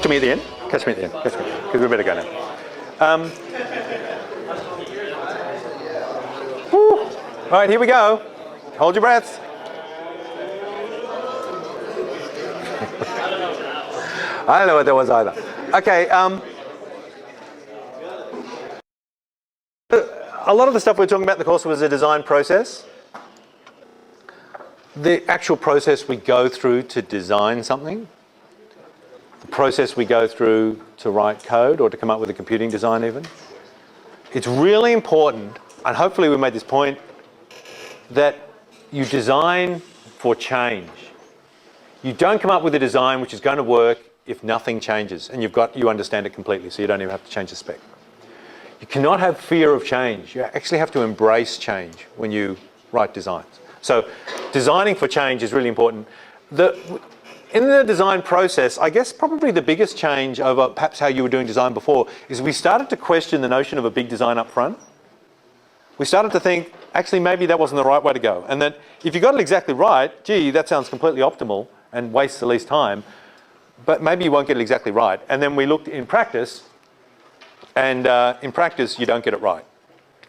Talk to me at the end. Catch me at the end. Catch me, because we better go now. All right, here we go. Hold your breath. I don't know what that was either. Okay. A lot of the stuff we're talking about in the course was a design process. The actual process we go through to design something, the process we go through to write code or to come up with a computing design even. It's really important, and hopefully we made this point, that you design for change. You don't come up with a design which is going to work if nothing changes and you understand it completely, so you don't even have to change the spec. You cannot have fear of change. You actually have to embrace change when you write designs. So designing for change is really important. In the design process, I guess probably the biggest change over perhaps how you were doing design before is we started to question the notion of a big design up front. We started to think, actually, maybe that wasn't the right way to go. And that if you got it exactly right, gee, that sounds completely optimal and wastes the least time, but maybe you won't get it exactly right. And then we looked in practice, and in practice, you don't get it right,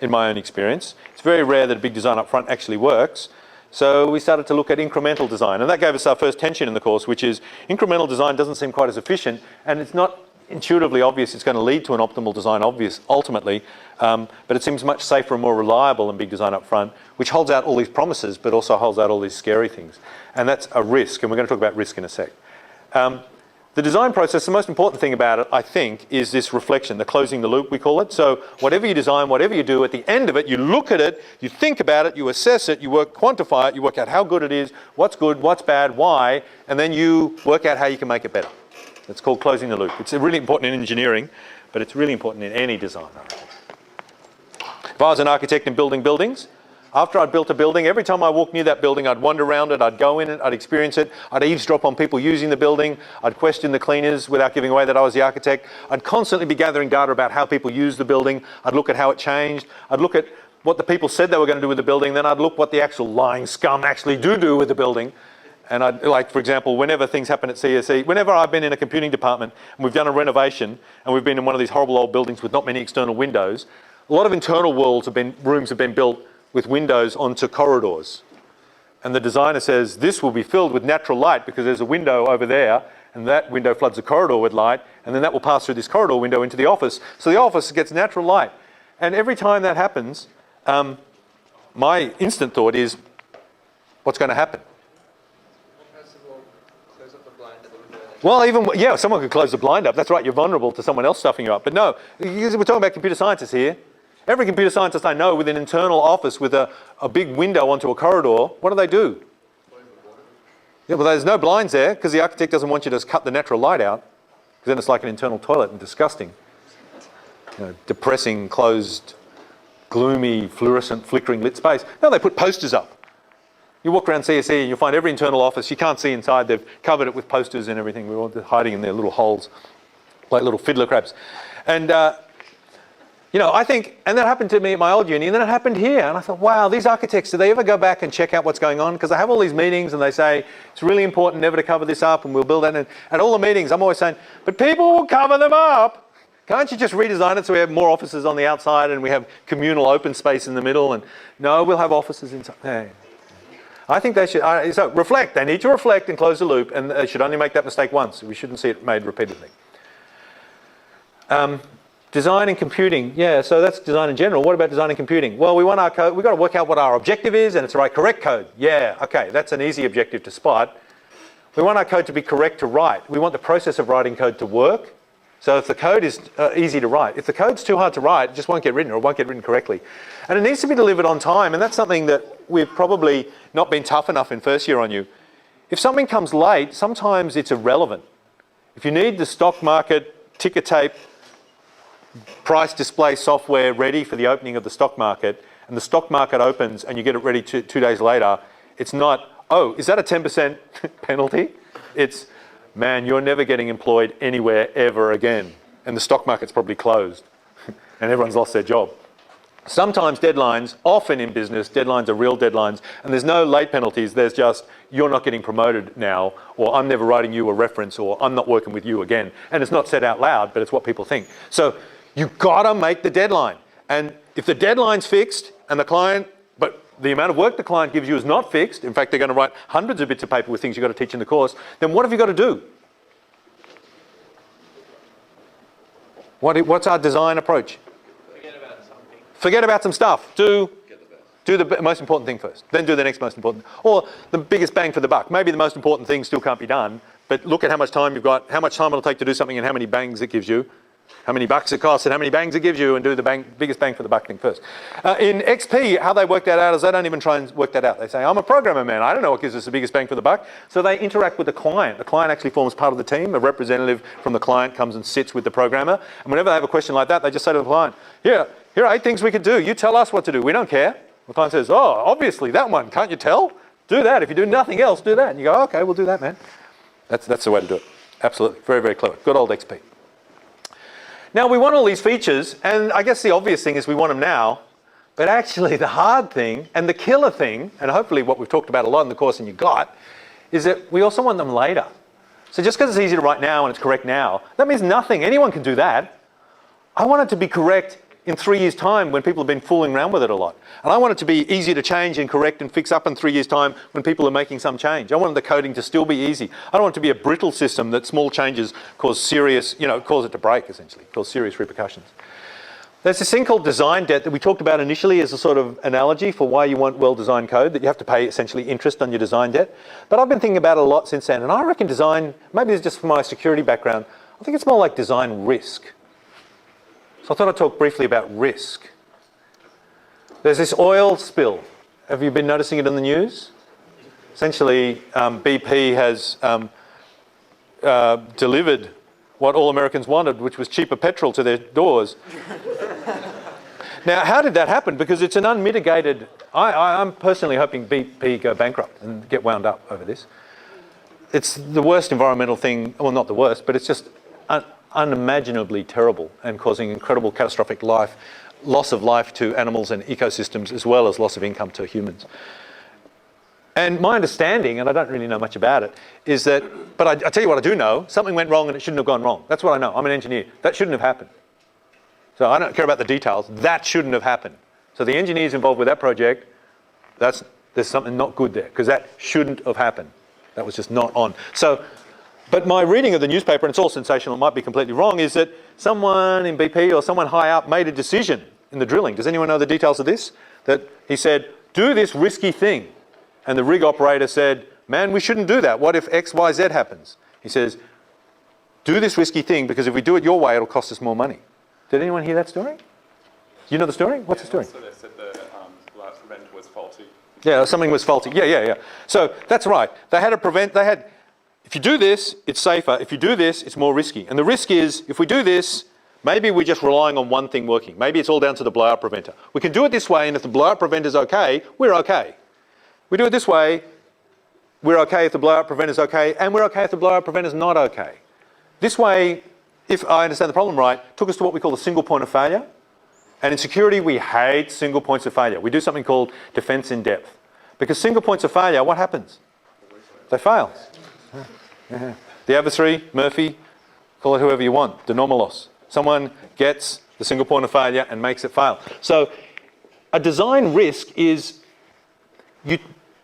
in my own experience. It's very rare that a big design up front actually works. So we started to look at incremental design, and that gave us our first tension in the course, which is incremental design doesn't seem quite as efficient, and it's not intuitively obvious it's going to lead to an optimal design ultimately, but it seems much safer and more reliable than big design up front, which holds out all these promises, but also holds out all these scary things. And that's a risk, and we're going to talk about risk in a sec. The design process, the most important thing about it, I think, is this reflection, the closing the loop, we call it. So whatever you design, whatever you do, at the end of it, you look at it, you think about it, you assess it, you quantify it, you work out how good it is, what's good, what's bad, why, and then you work out how you can make it better. It's called closing the loop. It's really important in engineering, but it's really important in any design. If I was an architect and building buildings, after I'd built a building, every time I walked near that building, I'd wander around it, I'd go in it, I'd experience it, I'd eavesdrop on people using the building, I'd question the cleaners without giving away that I was the architect. I'd constantly be gathering data about how people use the building. I'd look at how it changed. I'd look at what the people said they were going to do with the building. Then I'd look what the actual lying scum actually do with the building. And I'd, like, for example, whenever things happen at CSE, whenever I've been in a computing department and we've done a renovation and we've been in one of these horrible old buildings with not many external windows, a lot of internal rooms have been built with windows onto corridors. And the designer says, this will be filled with natural light because there's a window over there and that window floods the corridor with light, and then that will pass through this corridor window into the office. So the office gets natural light. And every time that happens, my instant thought is, what's going to happen? Well, yeah, someone could close the blind up. That's right, you're vulnerable to someone else stuffing you up. But no, we're talking about computer scientists here. Every computer scientist I know with an internal office with a big window onto a corridor, what do? Yeah, well, there's no blinds there because the architect doesn't want you to cut the natural light out, because then it's like an internal toilet and disgusting. You know, depressing, closed, gloomy, fluorescent, flickering lit space. No, they put posters up. You walk around CSE and you'll find every internal office, you can't see inside, they've covered it with posters and everything. We're all hiding in their little holes, like little fiddler crabs. And you know, I think, and that happened to me at my old uni, and then it happened here. And I thought, wow, these architects, do they ever go back and check out what's going on? Because I have all these meetings and they say, it's really important never to cover this up and we'll build that. And at all the meetings, I'm always saying, but people will cover them up. Can't you just redesign it so we have more offices on the outside and we have communal open space in the middle? And no, we'll have offices inside. Hey. I think they should, so reflect. They need to reflect and close the loop, and they should only make that mistake once. We shouldn't see it made repeatedly. Design and computing, yeah, so that's design in general. What about design and computing? Well, we want our code, we've got to work out what our objective is, and it's the right correct code. Yeah, okay, that's an easy objective to spot. We want our code to be correct to write. We want the process of writing code to work. So if the code is easy to write, if the code's too hard to write, it just won't get written, or it won't get written correctly. And it needs to be delivered on time, and that's something that we've probably not been tough enough in first year on you. If something comes late, sometimes it's irrelevant. If you need the stock market ticker tape price display software ready for the opening of the stock market, and the stock market opens and you get it ready 2 days later, it's not, oh, is that a 10% penalty? It's, man, you're never getting employed anywhere ever again. And the stock market's probably closed and everyone's lost their job. Sometimes deadlines, often in business, deadlines are real deadlines, and there's no late penalties. There's just, you're not getting promoted now, or I'm never writing you a reference, or I'm not working with you again. And it's not said out loud, but it's what people think. So you've got to make the deadline. And if the deadline's fixed and the client, but the amount of work the client gives you is not fixed, in fact, they're going to write hundreds of bits of paper with things you've got to teach in the course, then what have you got to do? What's our design approach? Forget about something. Forget about some stuff. Do the most important thing first, then do the next most important, or the biggest bang for the buck. Maybe the most important thing still can't be done, but look at how much time you've got, how much time it'll take to do something, and how many bangs it gives you, how many bucks it costs, and how many bangs it gives you, and do the biggest bang for the buck thing first. In XP, how they work that out is they don't even try and work that out. They say, I'm a programmer, man. I don't know what gives us the biggest bang for the buck. So they interact with the client. The client actually forms part of the team. A representative from the client comes and sits with the programmer. And whenever they have a question like that, they just say to the client, here are 8 things we could do. You tell us what to do. We don't care. The client says, oh, obviously that one. Can't you tell? Do that. If you do nothing else, do that. And you go, okay, we'll do that, man. That's the way to do it. Absolutely. Very, very clever. Good old XP. Now, we want all these features, and I guess the obvious thing is we want them now, but actually the hard thing and the killer thing, and hopefully what we've talked about a lot in the course and you got, is that we also want them later. So just because it's easy to write now and it's correct now, that means nothing. Anyone can do that. I want it to be correct in 3 years' time when people have been fooling around with it a lot. And I want it to be easy to change and correct and fix up in 3 years' time when people are making some change. I want the coding to still be easy. I don't want it to be a brittle system that small changes cause serious, cause it to break, essentially, cause serious repercussions. There's this thing called design debt that we talked about initially as a sort of analogy for why you want well-designed code, that you have to pay essentially interest on your design debt. But I've been thinking about it a lot since then, and I reckon design, maybe it's just from my security background, I think it's more like design risk. So I thought I'd talk briefly about risk. There's this oil spill. Have you been noticing it in the news? Essentially, BP has delivered what all Americans wanted, which was cheaper petrol to their doors. Now, how did that happen? Because it's an unmitigated... I'm personally hoping BP go bankrupt and get wound up over this. It's the worst environmental thing, well, not the worst, but it's just unimaginably terrible and causing incredible catastrophic loss of life to animals and ecosystems, as well as loss of income to humans. And my understanding, and I don't really know much about it, is that, but I tell you what I do know, something went wrong and it shouldn't have gone wrong. That's what I know. I'm an engineer. That shouldn't have happened. So I don't care about the details. That shouldn't have happened. So the engineers involved with that project, there's something not good there, because that shouldn't have happened. That was just not on. So, but my reading of the newspaper, and it's all sensational, it might be completely wrong, is that someone in BP or someone high up made a decision in the drilling. Does anyone know the details of this? That he said, do this risky thing. And the rig operator said, man, we shouldn't do that. What if X, Y, Z happens? He says, do this risky thing, because if we do it your way, it'll cost us more money. Did anyone hear that story? You know the story? What's the story? So they said the blast preventer was faulty. Yeah, something was faulty. Yeah. So that's right. If you do this, it's safer. If you do this, it's more risky. And the risk is, if we do this, maybe we're just relying on one thing working. Maybe it's all down to the blowout preventer. We can do it this way, and if the blowout preventer's okay, we're okay. We do it this way, we're okay if the blowout preventer's okay, and we're okay if the blowout preventer's not okay. This way, if I understand the problem right, took us to what we call a single point of failure. And in security, we hate single points of failure. We do something called defense in depth. Because single points of failure, what happens? They fail. Yeah. The adversary, Murphy, call it whoever you want, the normal loss. Someone gets the single point of failure and makes it fail. So a design risk is,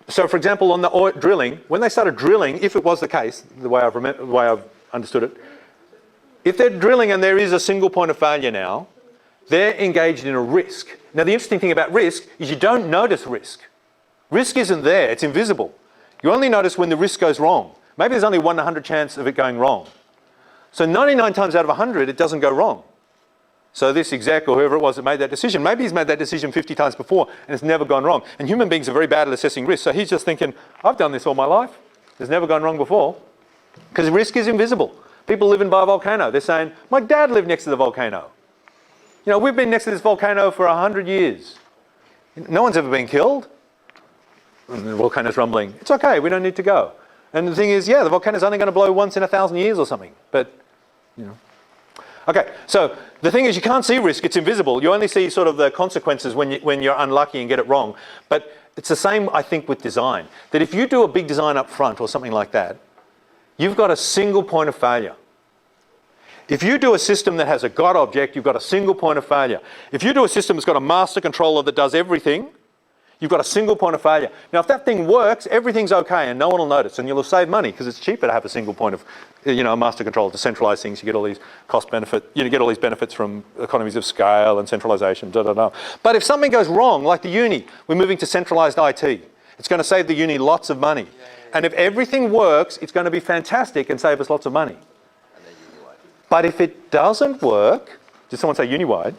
so for example, on the oil drilling, when they started drilling, if it was the case, the way I've understood it, if they're drilling and there is a single point of failure now, they're engaged in a risk. Now the interesting thing about risk is you don't notice risk. Risk isn't there, it's invisible. You only notice when the risk goes wrong. Maybe there's only 1 in 100 chance of it going wrong. So 99 times out of 100, it doesn't go wrong. So this exec or whoever it was that made that decision, maybe he's made that decision 50 times before and it's never gone wrong. And human beings are very bad at assessing risk. So he's just thinking, I've done this all my life. It's never gone wrong before. Because risk is invisible. People living by a volcano. They're saying, my dad lived next to the volcano. We've been next to this volcano for 100 years. No one's ever been killed. And the volcano's rumbling. It's okay, we don't need to go. And the thing is, yeah, the volcano's only going to blow once in 1,000 years or something. But, Okay, so the thing is you can't see risk, it's invisible. You only see sort of the consequences when you're unlucky and get it wrong. But It's the same, I think, with design. That if you do a big design up front or something like that, you've got a single point of failure. If you do a system that has a God object, you've got a single point of failure. If you do a system that's got a master controller that does everything, you've got a single point of failure. Now, if that thing works, everything's okay and no one will notice, and you'll save money because it's cheaper to have a single point of, a master controller to centralize things. You get all these cost benefit, get all these benefits from economies of scale and centralization, But if something goes wrong, like the uni, we're moving to centralized IT. It's going to save the uni lots of money. And if everything works, it's going to be fantastic and save us lots of money. But if it doesn't work, did someone say uni-wide?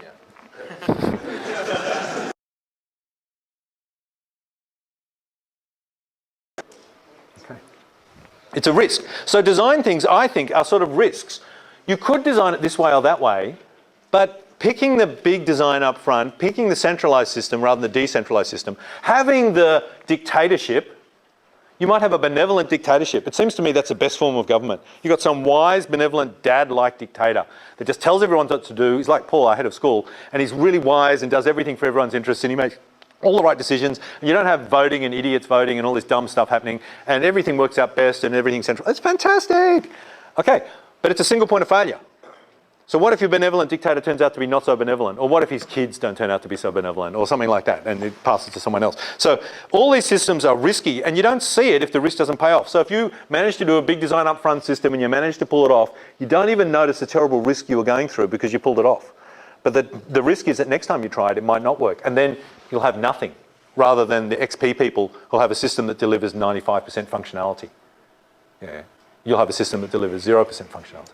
It's a risk. So design things, I think, are sort of risks. You could design it this way or that way, but picking the big design up front, picking the centralized system rather than the decentralized system, having the dictatorship, you might have a benevolent dictatorship. It seems to me that's the best form of government. You've got some wise, benevolent, dad-like dictator that just tells everyone what to do. He's like Paul, our head of school, and he's really wise and does everything for everyone's interests, and he makes all the right decisions. And you don't have voting and idiots voting and all this dumb stuff happening, and everything works out best and everything's central. It's fantastic. Okay, but it's a single point of failure. So what if your benevolent dictator turns out to be not so benevolent? Or what if his kids don't turn out to be so benevolent? Or something like that, and it passes to someone else. So all these systems are risky, and you don't see it if the risk doesn't pay off. So if you manage to do a big design upfront system and you manage to pull it off, you don't even notice the terrible risk you were going through because you pulled it off. But the risk is that next time you try it, it might not work. And then you'll have nothing, rather than the XP people who'll have a system that delivers 95% functionality. Yeah. You'll have a system that delivers 0% functionality.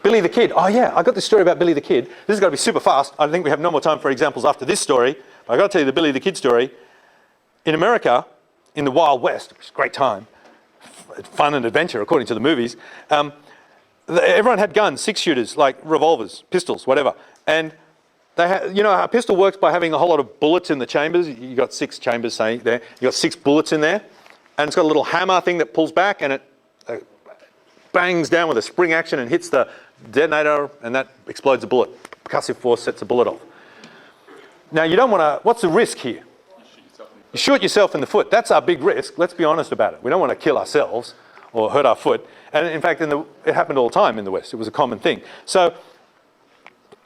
Billy the Kid. Oh yeah, I got this story about Billy the Kid. This is going to be super fast. I think we have no more time for examples after this story. But I've got to tell you the Billy the Kid story. In America, in the Wild West, which is a great time, fun and adventure according to the movies, everyone had guns, 6-shooters, like revolvers, pistols, whatever. And they had, a pistol works by having a whole lot of bullets in the chambers. You've got 6 chambers there. You've got 6 bullets in there. And it's got a little hammer thing that pulls back, and it bangs down with a spring action and hits the detonator, and that explodes a bullet. Percussive force sets a bullet off. Now, you don't want to, what's the risk here? You shoot yourself in the foot. That's our big risk. Let's be honest about it. We don't want to kill ourselves or hurt our foot. And in fact, it happened all the time in the West. It was a common thing. So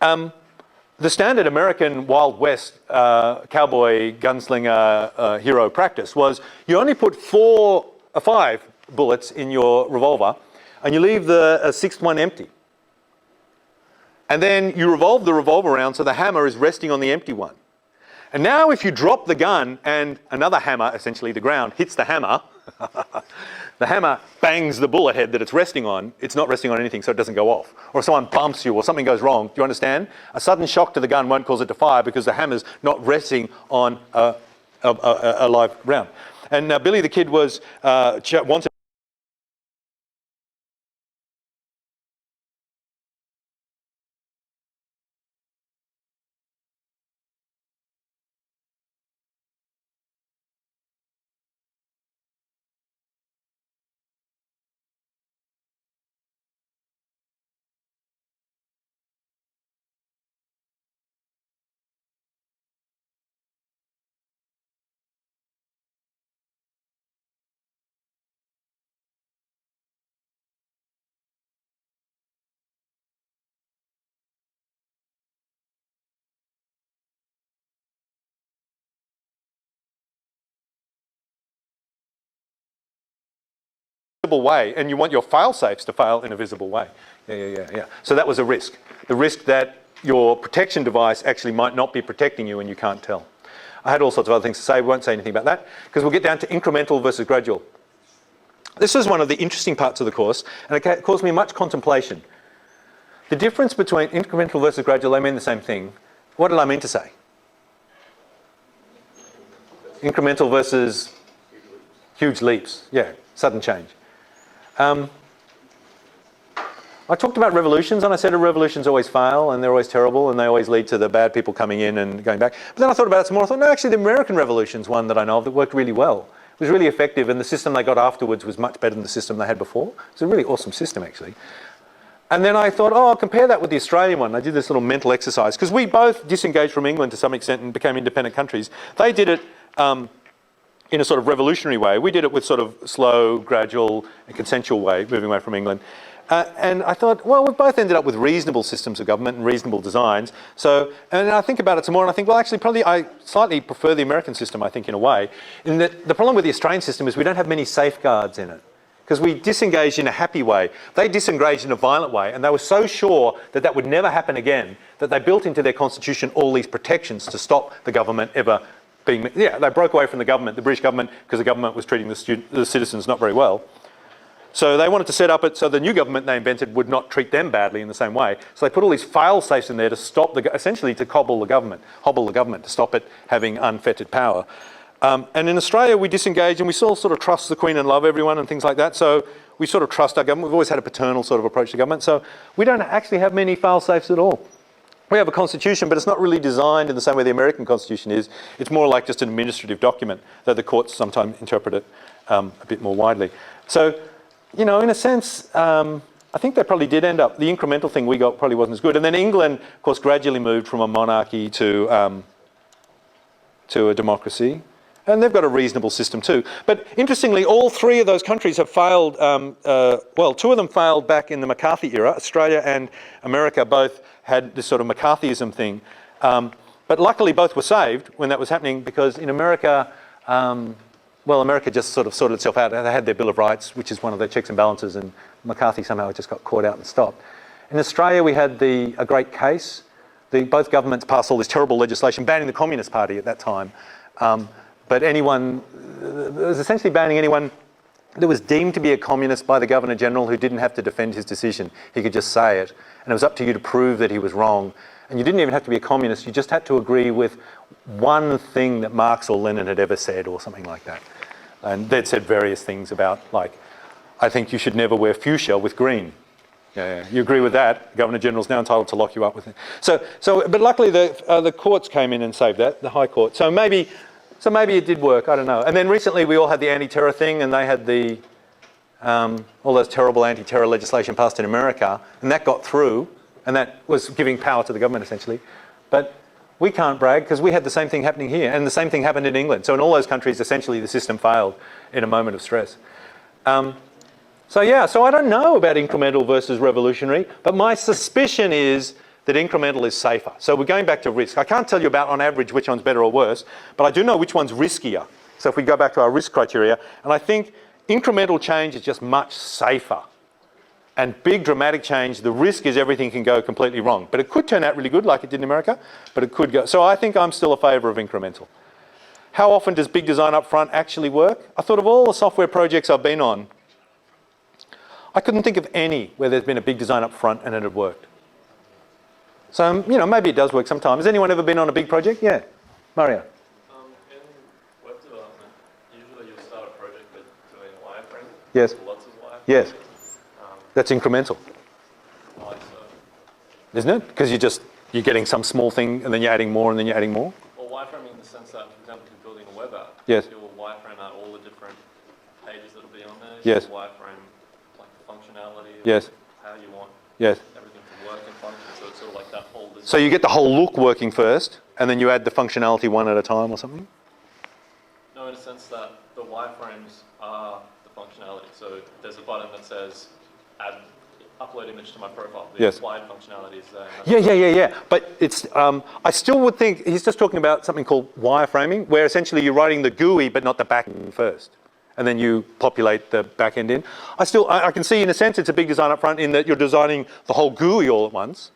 the standard American Wild West cowboy gunslinger hero practice was you only put 5 bullets in your revolver, and you leave the 6th one empty. And then you revolve the revolver around so the hammer is resting on the empty one. And now if you drop the gun and another hammer, essentially the ground, hits the hammer, the hammer bangs the bullet head that it's resting on. It's not resting on anything, so it doesn't go off. Or if someone bumps you or something goes wrong, do you understand? A sudden shock to the gun won't cause it to fire because the hammer's not resting on a live round. And Billy the Kid was wanted way, and you want your file safes to fail in a visible way. Yeah. So that was a risk. The risk that your protection device actually might not be protecting you and you can't tell. I had all sorts of other things to say. We won't say anything about that because we'll get down to incremental versus gradual. This is one of the interesting parts of the course, and it caused me much contemplation. The difference between incremental versus gradual, they mean the same thing. What did I mean to say? Incremental versus huge leaps. Yeah, sudden change. I talked about revolutions, and I said revolutions always fail, and they're always terrible, and they always lead to the bad people coming in and going back. But then I thought about it some more. I thought, no, actually, the American Revolution's one that I know of that worked really well. It was really effective, and the system they got afterwards was much better than the system they had before. It's a really awesome system, actually. And then I thought, I'll compare that with the Australian one. I did this little mental exercise, because we both disengaged from England to some extent and became independent countries. They did it in a sort of revolutionary way. We did it with sort of slow, gradual, and consensual way, moving away from England. And I thought, well, we've both ended up with reasonable systems of government and reasonable designs. So, and I think about it some more, and I think, well, actually, probably I slightly prefer the American system, I think, in a way. In that the problem with the Australian system is we don't have many safeguards in it, because we disengaged in a happy way. They disengaged in a violent way, and they were so sure that that would never happen again that they built into their constitution all these protections to stop the government ever being... Yeah, they broke away from the government, the British government, because the government was treating the citizens not very well. So they wanted to set up it so the new government they invented would not treat them badly in the same way. So they put all these fail-safes in there to stop essentially to hobble the government, to stop it having unfettered power. And in Australia, we disengage and we still sort of trust the Queen and love everyone and things like that. So we sort of trust our government. We've always had a paternal sort of approach to government. So we don't actually have many fail-safes at all. We have a constitution, but it's not really designed in the same way the American constitution is. It's more like just an administrative document, though the courts sometimes interpret it a bit more widely. So, you know, in a sense, I think they probably did end up, the incremental thing we got probably wasn't as good. And then England, of course, gradually moved from a monarchy to a democracy. And they've got a reasonable system too. But interestingly, all three of those countries have failed, well, two of them failed back in the McCarthy era. Australia and America both had this sort of McCarthyism thing. But luckily both were saved when that was happening, because in America, well, America just sort of sorted itself out. They had their Bill of Rights, which is one of their checks and balances, and McCarthy somehow just got caught out and stopped. In Australia, we had a great case. Both governments passed all this terrible legislation banning the Communist Party at that time. But it was essentially banning anyone that was deemed to be a communist by the Governor-General who didn't have to defend his decision. He could just say it, and it was up to you to prove that he was wrong. And you didn't even have to be a communist, you just had to agree with one thing that Marx or Lenin had ever said or something like that. And they'd said various things about, like, I think you should never wear fuchsia with green. Yeah, you agree with that, the Governor-General's now entitled to lock you up with it. But luckily the courts came in and saved that, the High Court. So maybe it did work, I don't know. And then recently we all had the anti-terror thing, and they had all those terrible anti-terror legislation passed in America, and that got through, and that was giving power to the government essentially. But we can't brag because we had the same thing happening here, and the same thing happened in England. So in all those countries, essentially the system failed in a moment of stress. So I don't know about incremental versus revolutionary, but my suspicion is that incremental is safer. So we're going back to risk. I can't tell you about, on average, which one's better or worse, but I do know which one's riskier. So if we go back to our risk criteria, and I think incremental change is just much safer. And big dramatic change, the risk is everything can go completely wrong. But it could turn out really good like it did in America, but it could go. So I think I'm still a favour of incremental. How often does big design up front actually work? I thought of all the software projects I've been on, I couldn't think of any where there's been a big design up front and it had worked. So, you know, maybe it does work sometimes. Has anyone ever been on a big project? Yeah. Mario? In web development, usually you'll start a project with doing wireframe. Yes. Lots of wireframe. Yes. That's incremental. Why so? Isn't it? Because you're getting some small thing and then you're adding more and then you're adding more? Well, wireframing in the sense that, for example, if you're building a web app, yes. you'll wireframe out all the different pages that'll be on there. Yes. You'll wireframe like the functionality, yes. how you want yes. everything to work and function. So it's sort of like that whole design. So you get the whole look working first and then you add the functionality one at a time or something? No, in a sense that the wireframes are the functionality. So there's a button that says upload image to my profile. The yes. applied functionality is there. Yeah. But it's, I still would think, he's just talking about something called wireframing, where essentially you're writing the GUI but not the backend first. And then you populate the backend in. I can see in a sense it's a big design up front in that you're designing the whole GUI all at once.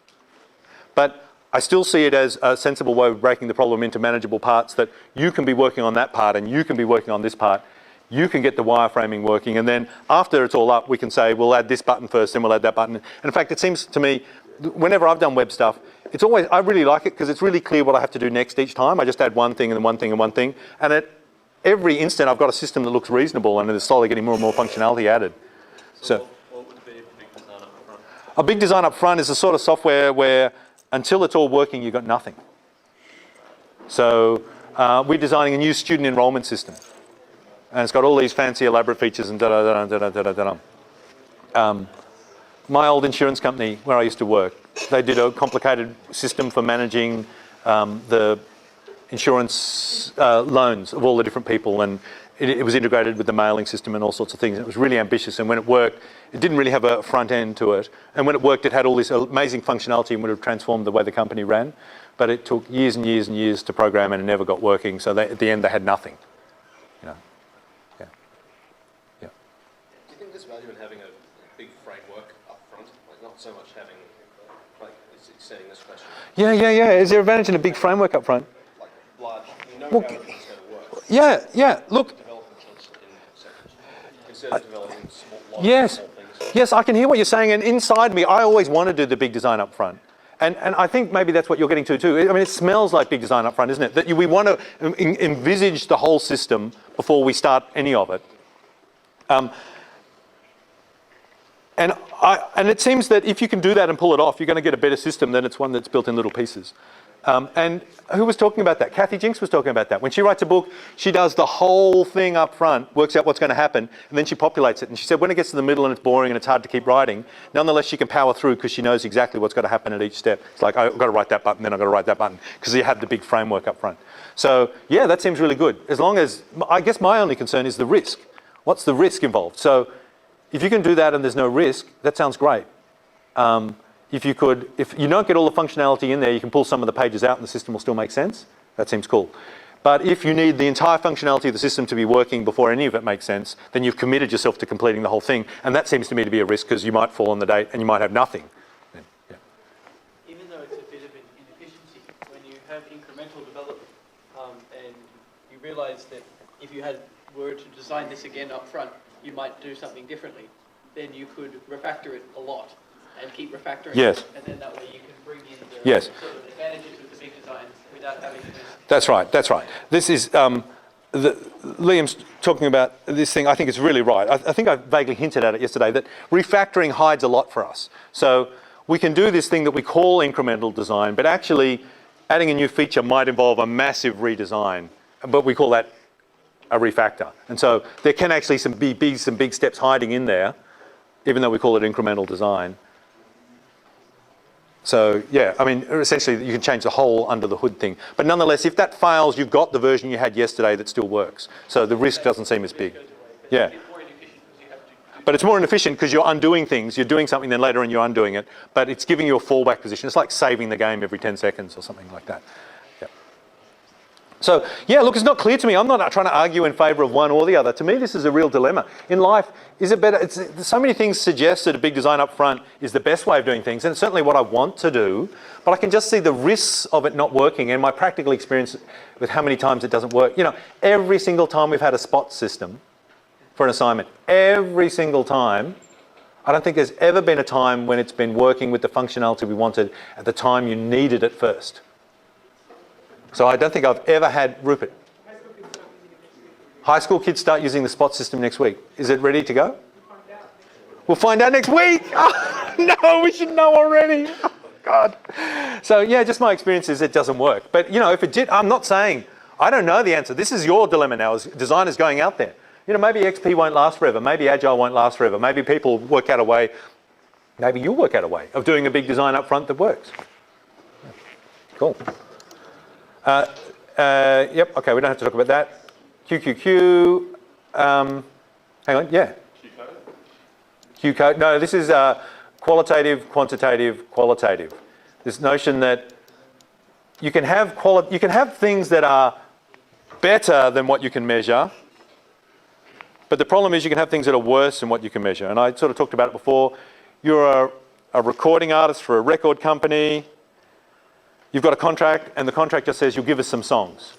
But I still see it as a sensible way of breaking the problem into manageable parts, that you can be working on that part and you can be working on this part. You can get the wireframing working, and then after it's all up, we can say, we'll add this button first, then we'll add that button. And in fact, it seems to me, whenever I've done web stuff, it's always, I really like it because it's really clear what I have to do next each time. I just add one thing and then one thing and one thing. And at every instant, I've got a system that looks reasonable and it's slowly getting more and more functionality added. So what would be a big design up front? A big design up front is the sort of software where until it's all working, you've got nothing. So we're designing a new student enrollment system. And it's got all these fancy elaborate features and my old insurance company where I used to work, they did a complicated system for managing the insurance loans of all the different people, and it was integrated with the mailing system and all sorts of things. It was really ambitious, and when it worked, it didn't really have a front end to it. And when it worked, it had all this amazing functionality and would have transformed the way the company ran. But it took years and years and years to program, and it never got working. So at the end, they had nothing. You know, yeah. Do you think there's value in having a big framework up front, like not so much having, like, setting this question? Yeah. Is there advantage in a big framework up front? Like large, you know Well, how it's going to work. Yeah. Look. Development in sections. Instead of developing small, Yes. small things. Yes, I can hear what you're saying. And inside me, I always want to do the big design up front. And I think maybe that's what you're getting to too. I mean, it smells like big design up front, isn't it? That we want to envisage the whole system before we start any of it. And it seems that if you can do that and pull it off, you're going to get a better system than it's one that's built in little pieces. And who was talking about that? Kathy Jinks was talking about that. When she writes a book, she does the whole thing up front, works out what's going to happen, and then she populates it. And she said when it gets to the middle and it's boring and it's hard to keep writing, nonetheless she can power through because she knows exactly what's got to happen at each step. It's like, I've got to write that button, then I've got to write that button, because you have the big framework up front. So yeah, that seems really good. As long as, I guess my only concern is the risk. What's the risk involved? So if you can do that and there's no risk, that sounds great. If you don't get all the functionality in there, you can pull some of the pages out and the system will still make sense. That seems cool. But if you need the entire functionality of the system to be working before any of it makes sense, then you've committed yourself to completing the whole thing. And that seems to me to be a risk because you might fall on the date and you might have nothing. Yeah. Even though it's a bit of an inefficiency, when you have incremental development and you realise that if you were to design this again up front, you might do something differently, then you could refactor it a lot. And keep refactoring it, and then that way you can bring in the sort of advantages of the big design without having to... That's right. This is, Liam's talking about this thing, I think it's really right. I think I vaguely hinted at it yesterday, that refactoring hides a lot for us. So we can do this thing that we call incremental design, but actually adding a new feature might involve a massive redesign, but we call that a refactor. And so there can actually be some big steps hiding in there, even though we call it incremental design. So yeah, I mean, essentially you can change the whole under the hood thing. But nonetheless, if that fails, you've got the version you had yesterday that still works. So the risk doesn't seem as big. Yeah. But it's more inefficient because you're undoing things. You're doing something, then later on you're undoing it. But it's giving you a fallback position. It's like saving the game every 10 seconds or something like that. Yeah. So yeah, look, it's not clear to me. I'm not trying to argue in favour of one or the other. To me, this is a real dilemma. In life, is it better? So many things suggest that a big design up front is the best way of doing things, and it's certainly what I want to do, but I can just see the risks of it not working and my practical experience with how many times it doesn't work. You know, every single time we've had a spot system for an assignment, every single time, I don't think there's ever been a time when it's been working with the functionality we wanted at the time you needed it first. So I don't think I've ever had, Rupert. High school kids start using the spot system next week. Is it ready to go? We'll find out next week. Oh, no, we should know already. Oh, God. So yeah, just my experience is it doesn't work. But you know, if it did, I'm not saying, I don't know the answer. This is your dilemma now as designers going out there. You know, maybe XP won't last forever. Maybe Agile won't last forever. Maybe people work out a way, maybe you'll work out a way of doing a big design up front that works. Cool. Yep, okay, we don't have to talk about that. QQQ, hang on, yeah. Q code. No, this is qualitative, quantitative, qualitative. This notion that you can have things that are better than what you can measure, but the problem is you can have things that are worse than what you can measure. And I sort of talked about it before. You're a recording artist for a record company. You've got a contract, and the contract just says you'll give us some songs.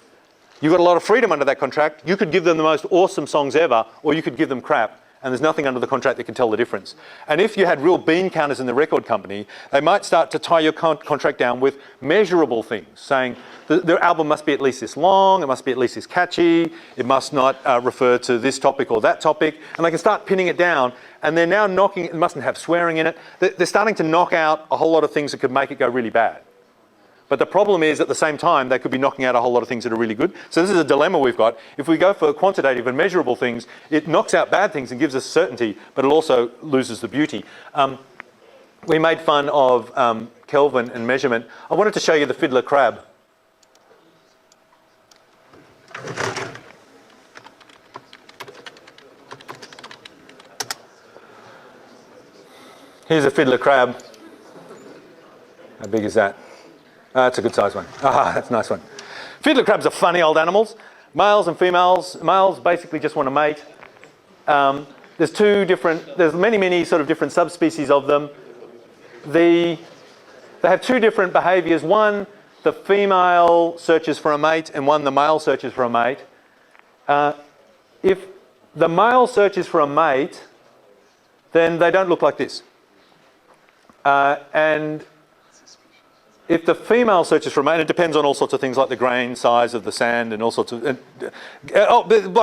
You've got a lot of freedom under that contract. You could give them the most awesome songs ever, or you could give them crap, and there's nothing under the contract that can tell the difference. And if you had real bean counters in the record company, they might start to tie your contract down with measurable things, saying the album must be at least this long, it must be at least this catchy, it must not refer to this topic or that topic, and they can start pinning it down, and they're now knocking, it mustn't have swearing in it. They're starting to knock out a whole lot of things that could make it go really bad. But the problem is, at the same time, they could be knocking out a whole lot of things that are really good. So this is a dilemma we've got. If we go for quantitative and measurable things, it knocks out bad things and gives us certainty, but it also loses the beauty. We made fun of Kelvin and measurement. I wanted to show you the fiddler crab. Here's a fiddler crab. How big is that? That's a good sized one. Ah, that's a nice one. Fiddler crabs are funny old animals. Males and females. Males basically just want to mate. There's many sort of different subspecies of them. They have two different behaviours. One, the female searches for a mate, and one, the male searches for a mate. If the male searches for a mate, then they don't look like this. And if the female searches for a mate, and it depends on all sorts of things like the grain size of the sand and all sorts of...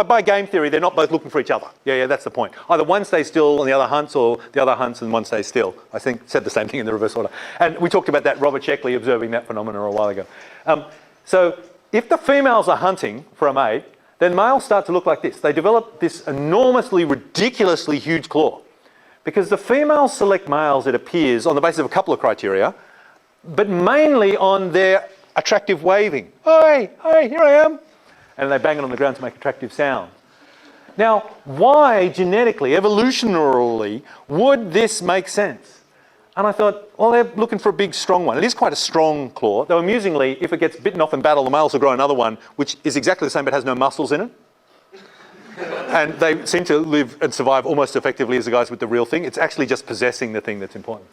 by game theory, they're not both looking for each other. Yeah, that's the point. Either one stays still and the other hunts, or the other hunts and one stays still. I think said the same thing in the reverse order. And we talked about that, Robert Sheckley observing that phenomenon a while ago. So if the females are hunting for a mate, then males start to look like this. They develop this enormously, ridiculously huge claw. Because the females select males, it appears, on the basis of a couple of criteria, but mainly on their attractive waving. Hey, here I am. And they bang it on the ground to make attractive sound. Now, why genetically, evolutionarily, would this make sense? And I thought, well, they're looking for a big, strong one. It is quite a strong claw, though amusingly, if it gets bitten off in battle, the males will grow another one, which is exactly the same but has no muscles in it. And they seem to live and survive almost effectively as the guys with the real thing. It's actually just possessing the thing that's important.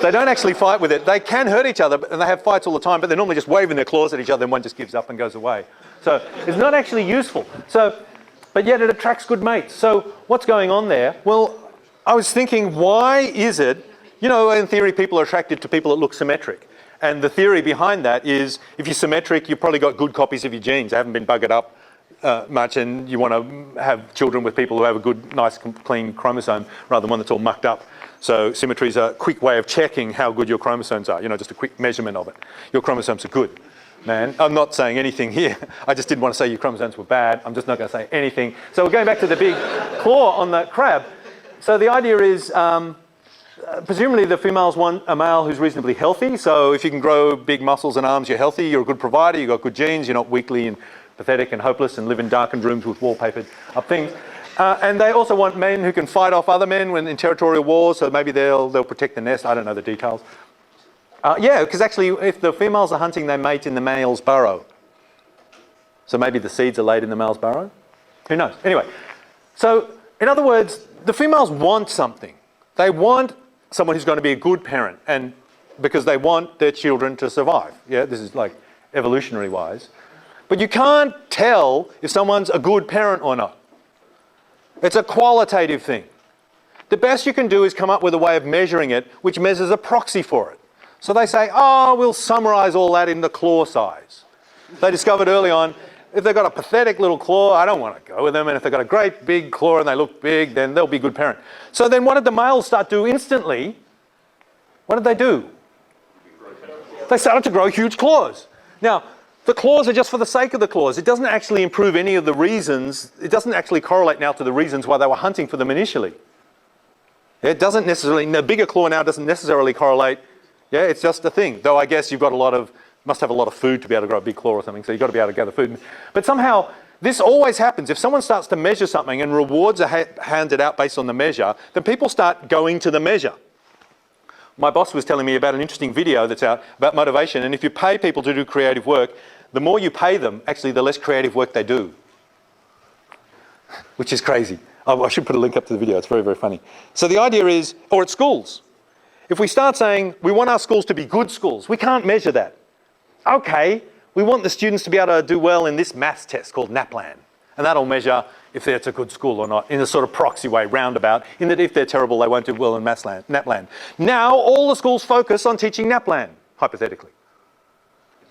They don't actually fight with it. They can hurt each other, and they have fights all the time, but they're normally just waving their claws at each other, and one just gives up and goes away. So it's not actually useful. But yet it attracts good mates. So what's going on there? Well, I was thinking, why is it, in theory, people are attracted to people that look symmetric. And the theory behind that is, if you're symmetric, you've probably got good copies of your genes. They haven't been buggered up much, and you want to have children with people who have a good, nice, clean chromosome, rather than one that's all mucked up. So symmetry is a quick way of checking how good your chromosomes are, just a quick measurement of it. Your chromosomes are good, man. I'm not saying anything here. I just didn't want to say your chromosomes were bad. I'm just not going to say anything. So we're going back to the big claw on the crab. So the idea is, presumably the females want a male who's reasonably healthy. So if you can grow big muscles and arms, you're healthy, you're a good provider, you've got good genes, you're not weakly and pathetic and hopeless and live in darkened rooms with wallpapered up things. And they also want men who can fight off other men when in territorial wars, so maybe they'll protect the nest. I don't know the details. Yeah, because actually if the females are hunting, they mate in the male's burrow. So maybe the seeds are laid in the male's burrow. Who knows? Anyway, so in other words, the females want something. They want someone who's going to be a good parent, and because they want their children to survive. Yeah, this is like evolutionary wise. But you can't tell if someone's a good parent or not. It's a qualitative thing. The best you can do is come up with a way of measuring it which measures a proxy for it. So they say, we'll summarise all that in the claw size. They discovered early on, if they've got a pathetic little claw, I don't want to go with them. And if they've got a great big claw and they look big, then they'll be a good parent. So then what did the males start to do instantly? What did they do? They started to grow huge claws. Now, the claws are just for the sake of the claws. It doesn't actually improve any of the reasons. It doesn't actually correlate now to the reasons why they were hunting for them initially. It doesn't necessarily, the bigger claw now doesn't necessarily correlate. Yeah, it's just a thing. Though I guess you've got must have a lot of food to be able to grow a big claw or something, so you've got to be able to gather food. But somehow, this always happens. If someone starts to measure something and rewards are handed out based on the measure, then people start going to the measure. My boss was telling me about an interesting video that's out about motivation, and if you pay people to do creative work, the more you pay them, actually the less creative work they do. Which is crazy. I should put a link up to the video, it's very, very funny. So the idea is, or at schools, if we start saying we want our schools to be good schools, we can't measure that. Okay, we want the students to be able to do well in this maths test called NAPLAN. And that'll measure if it's a good school or not in a sort of proxy way, roundabout, in that if they're terrible, they won't do well in NAPLAN. Now, all the schools focus on teaching NAPLAN, hypothetically.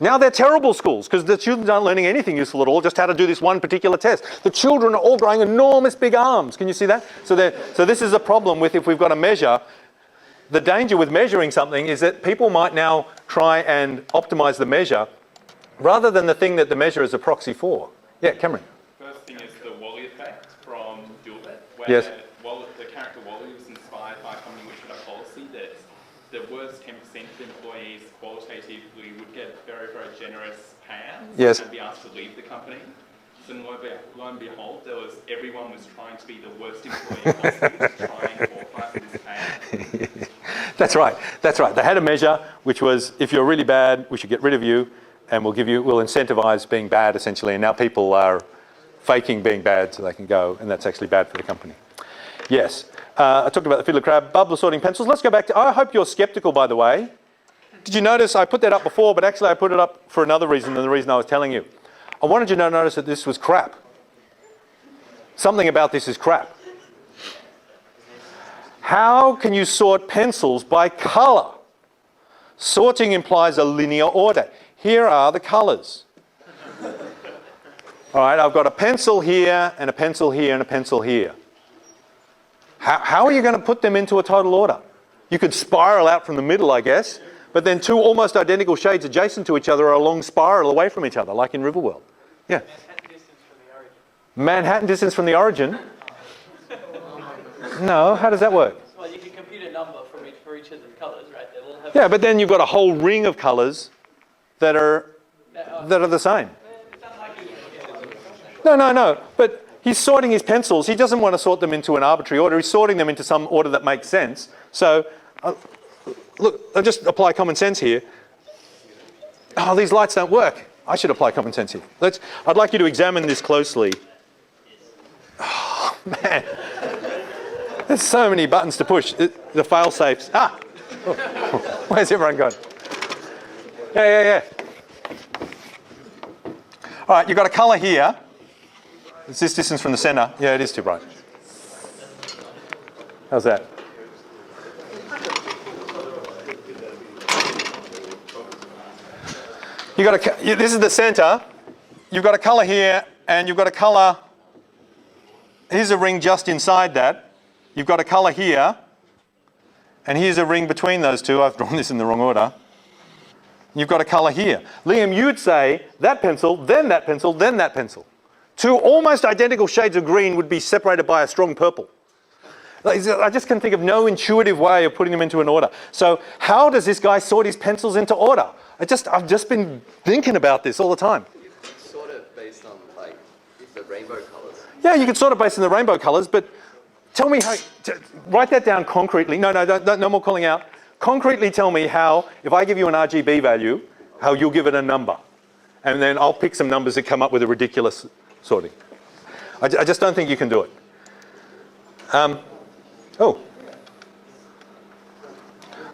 Now they're terrible schools because the students aren't learning anything useful at all, just how to do this one particular test. The children are all growing enormous big arms. Can you see that? So this is a problem with if we've got a measure. The danger with measuring something is that people might now try and optimize the measure rather than the thing that the measure is a proxy for. Yeah, Cameron. First thing is the Wally effect from Duelbet, where yes. The character Wally was inspired by a company which had a policy that the worst 10% of employees qualitatively would get very, very generous payouts yes. and be asked to leave the company. So lo and behold, everyone was trying to be the worst employee possible, trying to fight for this pay. That's right. That's right. They had a measure which was, if you're really bad, we should get rid of you, and we'll incentivize being bad essentially. And now people are faking being bad so they can go, and that's actually bad for the company. Yes. I talked about the fiddler crab, bubbler sorting pencils. Let's go back to, I hope you're skeptical, by the way. Did you notice I put that up before, but actually I put it up for another reason than the reason I was telling you. I wanted you to notice that this was crap. Something about this is crap. How can you sort pencils by colour? Sorting implies a linear order. Here are the colours. All right, I've got a pencil here, and a pencil here, and a pencil here. How are you going to put them into a total order? You could spiral out from the middle, I guess, but then two almost identical shades adjacent to each other are a long spiral away from each other, like in Riverworld. Yeah. Manhattan distance from the origin? No, how does that work? Well, you can compute a number for each of the colours, right? They'll all have Yeah, but then you've got a whole ring of colours that are the same. No. But he's sorting his pencils. He doesn't want to sort them into an arbitrary order. He's sorting them into some order that makes sense. So, look, I'll just apply common sense here. Oh, these lights don't work. I should apply common sense here. I'd like you to examine this closely. Oh, man. There's so many buttons to push. The fail safes. Ah! Oh. Where's everyone gone? Yeah. All right, you've got a colour here. It's this distance from the centre. Yeah, it is too bright. How's that? This is the centre. You've got a colour here, and you've got a colour. Here's a ring just inside that. You've got a colour here, and here's a ring between those two. I've drawn this in the wrong order. You've got a colour here. Liam, you'd say that pencil, then that pencil, then that pencil. Two almost identical shades of green would be separated by a strong purple. I just can think of no intuitive way of putting them into an order. So how does this guy sort his pencils into order? I've just been thinking about this all the time. Sort of based on like the rainbow colours. Yeah, you can sort it based on the rainbow colours, but tell me how. Write that down concretely. No more calling out. Concretely tell me how, if I give you an RGB value, how you'll give it a number. And then I'll pick some numbers that come up with a ridiculous sorting. I just don't think you can do it.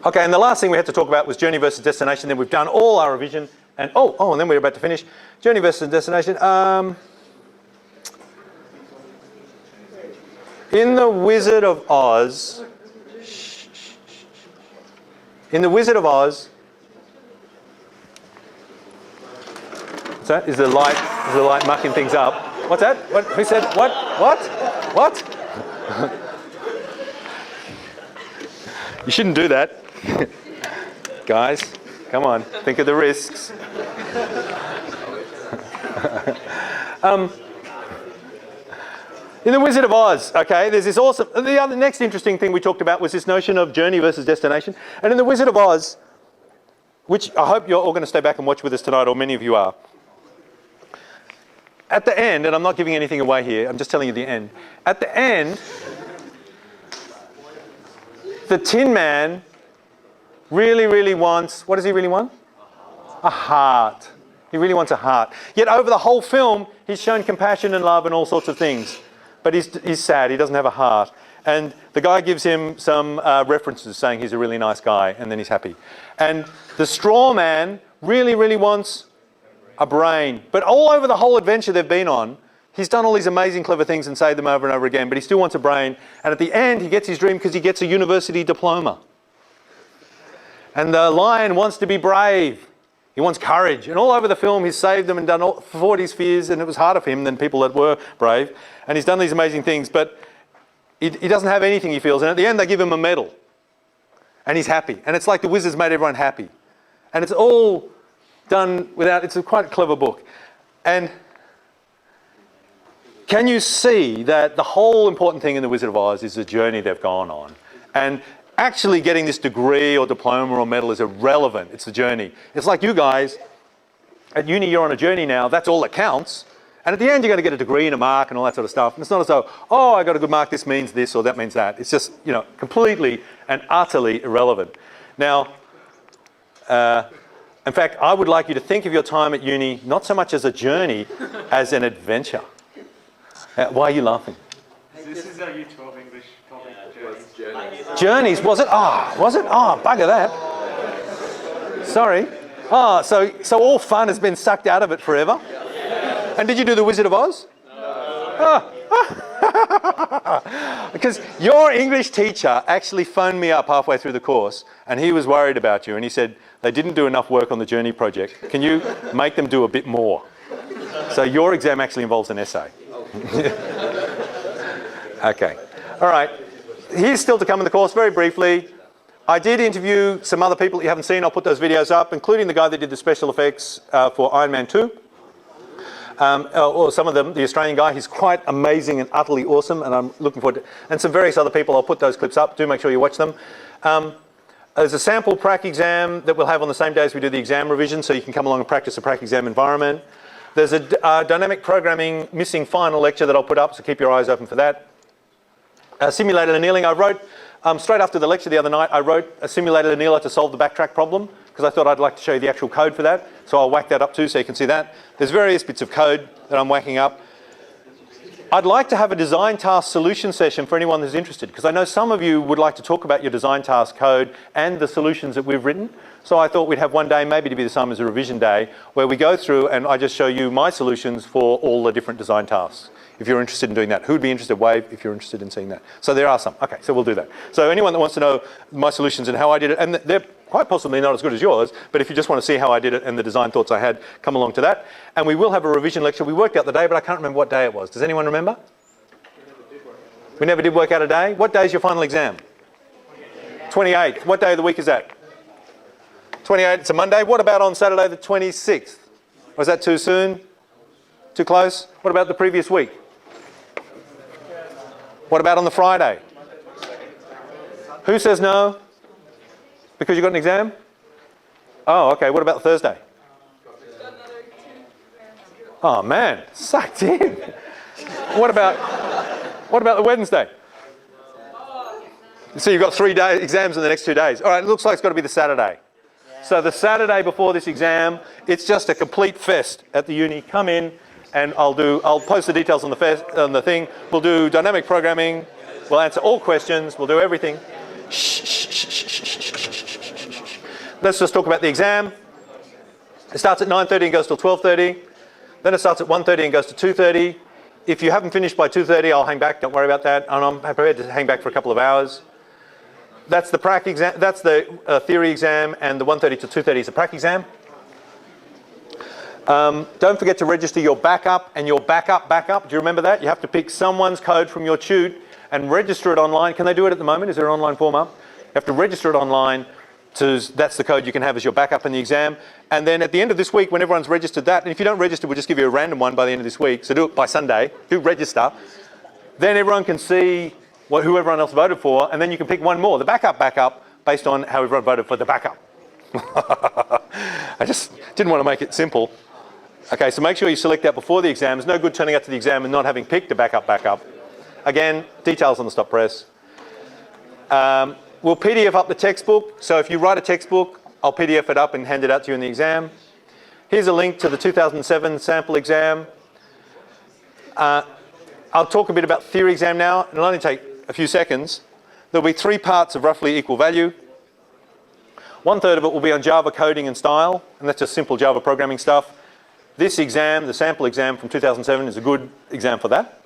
Okay, and the last thing we had to talk about was journey versus destination. Then we've done all our revision. And and then we're about to finish. Journey versus destination. In the Wizard of Oz, what's that? Is the light mucking things up? What's that? What? Who said what? What? You shouldn't do that. Guys, come on, think of the risks. In the Wizard of Oz, okay, there's this awesome. The next interesting thing we talked about was this notion of journey versus destination. And in the Wizard of Oz, which I hope you're all going to stay back and watch with us tonight, or many of you are. At the end, and I'm not giving anything away here, I'm just telling you the end. At the end, the Tin Man really wants, what does he really want? A heart. He really wants a heart. Yet over the whole film, he's shown compassion and love and all sorts of things. But he's sad, he doesn't have a heart. And the guy gives him some references saying he's a really nice guy, and then he's happy. And the straw man really wants a brain. But all over the whole adventure they've been on, he's done all these amazing clever things and saved them over and over again, but he still wants a brain. And at the end, he gets his dream because he gets a university diploma. And the lion wants to be brave. He wants courage. And all over the film, he's saved them and done fought his fears, and it was harder for him than people that were brave. And he's done these amazing things, but he doesn't have anything, he feels. And at the end, they give him a medal. And he's happy. And it's like the wizards made everyone happy. And it's all done without, it's a quite clever book. And can you see that the whole important thing in the Wizard of Oz is the journey they've gone on? And actually getting this degree or diploma or medal is irrelevant. It's the journey. It's like you guys, at uni you're on a journey now, that's all that counts. And at the end, you're going to get a degree and a mark and all that sort of stuff. And it's not as though, oh, I got a good mark, this means this or that means that. It's just, you know, completely and utterly irrelevant. Now, in fact, I would like you to think of your time at uni not so much as a journey as an adventure. Why are you laughing? This is our Year 12 English topic, journeys. Journeys, was it? Ah, was it? Oh, bugger that. Sorry. Ah, so all fun has been sucked out of it forever? And did you do The Wizard of Oz? No. Because your English teacher actually phoned me up halfway through the course and he was worried about you and he said, they didn't do enough work on the journey project. Can you make them do a bit more? So your exam actually involves an essay. Okay. All right. Here's still to come in the course, very briefly. I did interview some other people that you haven't seen. I'll put those videos up, including the guy that did the special effects for Iron Man 2. Or some of them, the Australian guy, he's quite amazing and utterly awesome, and I'm looking forward to, and some various other people. I'll put those clips up. Do make sure you watch them. There's a sample prac exam that we'll have on the same day as we do the exam revision, so you can come along and practice a prac exam environment. There's a dynamic programming missing final lecture that I'll put up, so keep your eyes open for that. Simulated annealing, I wrote, straight after the lecture the other night, I wrote a simulated annealer to solve the backtrack problem, because I thought I'd like to show you the actual code for that. So I'll whack that up too so you can see that. There's various bits of code that I'm whacking up. I'd like to have a design task solution session for anyone who's interested, because I know some of you would like to talk about your design task code and the solutions that we've written. So I thought we'd have one day, maybe to be the same as a revision day, where we go through and I just show you my solutions for all the different design tasks. If you're interested in doing that, who'd be interested? Wave if you're interested in seeing that. So there are some. Okay, so we'll do that. So anyone that wants to know my solutions and how I did it, and they're quite possibly not as good as yours, but if you just want to see how I did it and the design thoughts I had, come along to that. And we will have a revision lecture. We worked out the day, but I can't remember what day it was. Does anyone remember? We never did work out a day. What day is your final exam? 28th. What day of the week is that? 28th. It's a Monday. What about on Saturday the 26th? Was that too soon? Too close? What about the previous week? What about on the Friday? Who says no? Because you got an exam? Oh, okay. What about Thursday? Oh man, sucked in. What about the Wednesday? So you've got 3 exams in the next 2 days. All right, it looks like it's got to be the Saturday. So the Saturday before this exam, it's just a complete fest at the uni. Come in and I'll post the details on the thing. We'll do dynamic programming. We'll answer all questions. We'll do everything. Let's just talk about the exam. It starts at 9:30 and goes till 12:30. Then it starts at 1:30 and goes to 2:30. If you haven't finished by 2:30, I'll hang back. Don't worry about that. And I'm prepared to hang back for a couple of hours. That's the prac exam. That's the theory exam, and the 1:30 to 2:30 is the prac exam. Don't forget to register your backup and your backup. Do you remember that? You have to pick someone's code from your tute and register it online. Can they do it at the moment? Is there an online form up? You have to register it online. That's the code you can have as your backup in the exam. And then at the end of this week, when everyone's registered that, and if you don't register, we'll just give you a random one by the end of this week. So do it by Sunday. Do register. Then everyone can see who everyone else voted for, and then you can pick one more, the backup, based on how everyone voted for the backup. I just didn't want to make it simple. Okay, so make sure you select that before the exam. There's no good turning up to the exam and not having picked a backup. Again, details on the stop press. We'll PDF up the textbook. So if you write a textbook, I'll PDF it up and hand it out to you in the exam. Here's a link to the 2007 sample exam. I'll talk a bit about theory exam now. It'll only take a few seconds. There'll be 3 parts of roughly equal value. 1/3 of it will be on Java coding and style, and that's just simple Java programming stuff. This exam, the sample exam from 2007, is a good exam for that.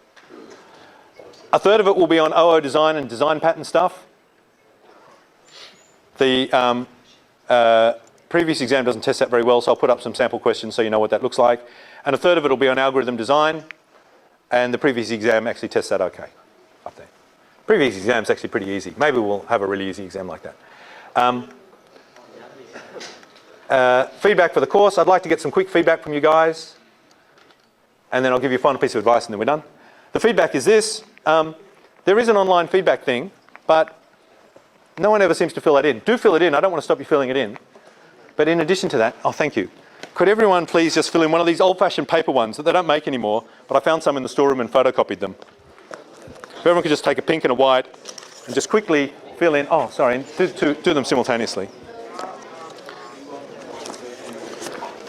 1/3 of it will be on OO design and design pattern stuff. The previous exam doesn't test that very well, so I'll put up some sample questions so you know what that looks like. And 1/3 of it will be on algorithm design, and the previous exam actually tests that okay up there. Previous exam's actually pretty easy. Maybe we'll have a really easy exam like that. Feedback for the course. I'd like to get some quick feedback from you guys, and then I'll give you a final piece of advice and then we're done. The feedback is this. There is an online feedback thing, but no one ever seems to fill that in. Do fill it in. I don't want to stop you filling it in. But in addition to that, oh, thank you. Could everyone please just fill in one of these old-fashioned paper ones that they don't make anymore, but I found some in the storeroom and photocopied them. If everyone could just take a pink and a white and just quickly fill in, oh, sorry, do them simultaneously.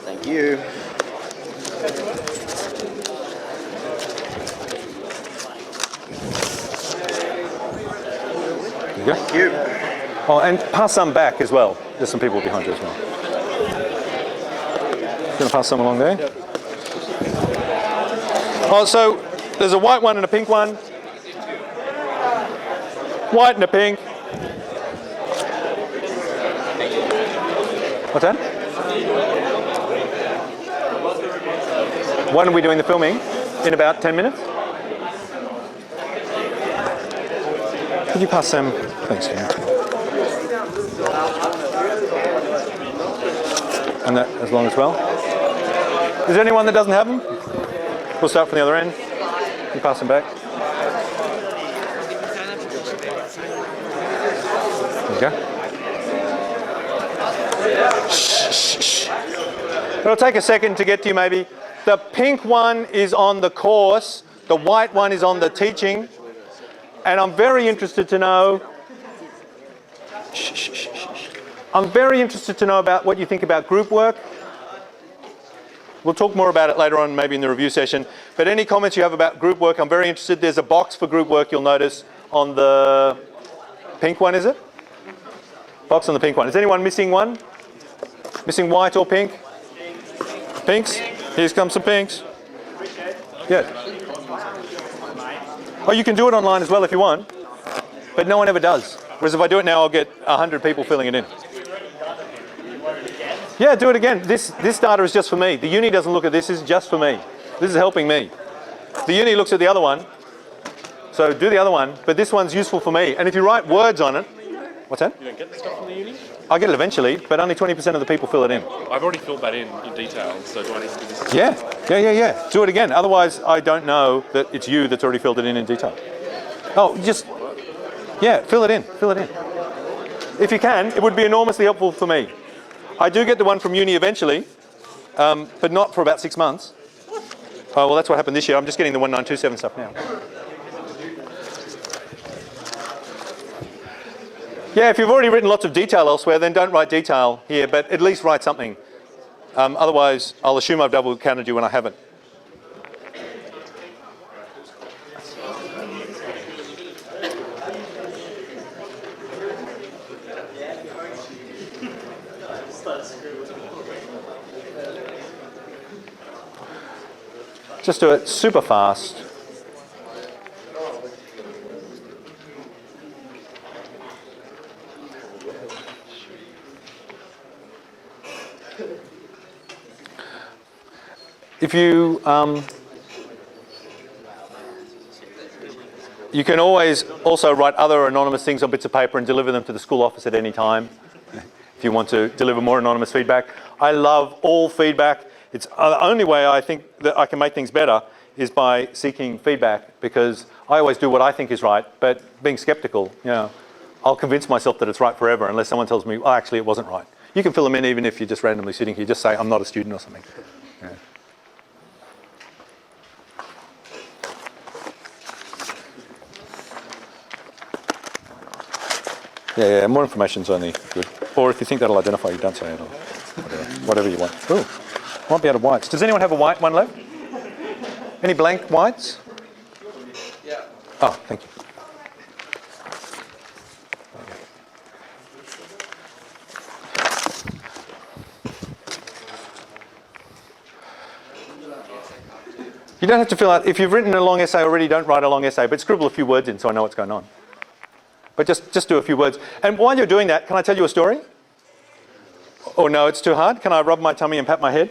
Thank you. There you go. Thank you. Oh, and pass some back as well. There's some people behind you as well. Going to pass some along there? Oh, so there's a white one and a pink one. White and a pink. What's that? When are we doing the filming? In about 10 minutes? Could you pass them? Thanks, Ken. And that as long as well. Is there anyone that doesn't have them? We'll start from the other end. You pass them back. There you go. Shh, shh, shh. It'll take a second to get to you maybe. The pink one is on the course. The white one is on the teaching. And I'm very interested to know. Shh, shh, shh, shh. I'm very interested to know about what you think about group work. We'll talk more about it later on, maybe in the review session. But any comments you have about group work, I'm very interested. There's a box for group work you'll notice on the pink one, is it? Box on the pink one. Is anyone missing one? Missing white or pink? Pinks? Here comes some pinks. Yeah. Oh, you can do it online as well if you want. But no one ever does. Whereas if I do it now, I'll get 100 people filling it in. Yeah, do it again. This data is just for me. The uni doesn't look at this. This is just for me. This is helping me. The uni looks at the other one. So do the other one. But this one's useful for me. And if you write words on it, what's that? You don't get the stuff from the uni? I'll get it eventually, but only 20% of the people fill it in. I've already filled that in detail, so do I need to do this? Yeah. Do it again. Otherwise, I don't know that it's you that's already filled it in detail. Oh, just, yeah, fill it in. If you can, it would be enormously helpful for me. I do get the one from uni eventually, but not for about 6 months. Oh, well, that's what happened this year. I'm just getting the 1927 stuff now. Yeah, if you've already written lots of detail elsewhere, then don't write detail here, but at least write something. Otherwise, I'll assume I've double counted you when I haven't. Just do it super fast. If you you can always also write other anonymous things on bits of paper and deliver them to the school office at any time if you want to deliver more anonymous feedback. I love all feedback. It's the only way I think that I can make things better is by seeking feedback, because I always do what I think is right, but being skeptical, I'll convince myself that it's right forever unless someone tells me, oh, actually it wasn't right. You can fill them in even if you're just randomly sitting here. Just say, I'm not a student or something. Yeah, more information's only good. Or if you think that'll identify you, don't say it, or whatever you want. Ooh, might be out of whites. Does anyone have a white one left? Any blank whites? Yeah. Oh, thank you. You don't have to fill out, if you've written a long essay already, don't write a long essay, but scribble a few words in so I know what's going on. But just do a few words. And while you're doing that, can I tell you a story? Oh no, it's too hard? Can I rub my tummy and pat my head?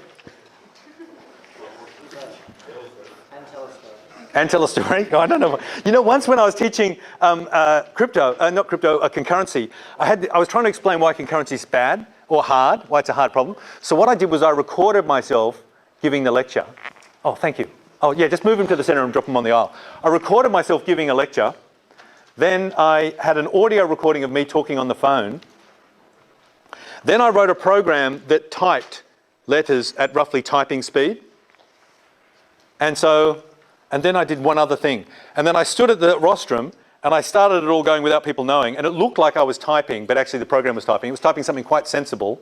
And tell a story? Oh, I don't know. You know, once when I was teaching concurrency, I was trying to explain why concurrency is bad or hard, why it's a hard problem. So what I did was I recorded myself giving the lecture. Oh, thank you. Oh yeah, just move them to the center and drop them on the aisle. I recorded myself giving a lecture. Then I had an audio recording of me talking on the phone. Then I wrote a program that typed letters at roughly typing speed. And then I did one other thing. And then I stood at the rostrum and I started it all going without people knowing. And it looked like I was typing, but actually the program was typing. It was typing something quite sensible.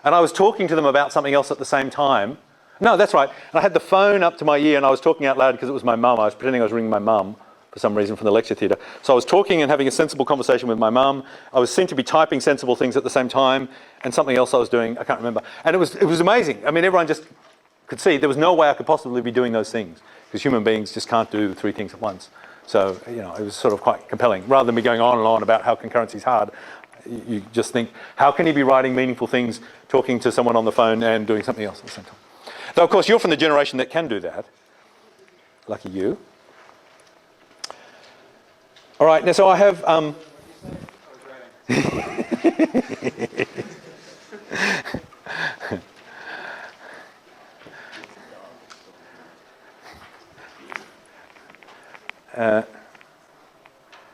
And I was talking to them about something else at the same time. No, that's right. And I had the phone up to my ear and I was talking out loud because it was my mum. I was pretending I was ringing my mum for some reason from the lecture theatre. So I was talking and having a sensible conversation with my mum. I was seen to be typing sensible things at the same time, and something else I was doing, I can't remember. And it was amazing. I mean, everyone just could see there was no way I could possibly be doing those things, because human beings just can't do 3 things at once. So, you know, it was sort of quite compelling. Rather than me going on and on about how concurrency is hard, you just think, how can you be writing meaningful things, talking to someone on the phone and doing something else at the same time? Though, of course, you're from the generation that can do that. Lucky you. All right, now so I have...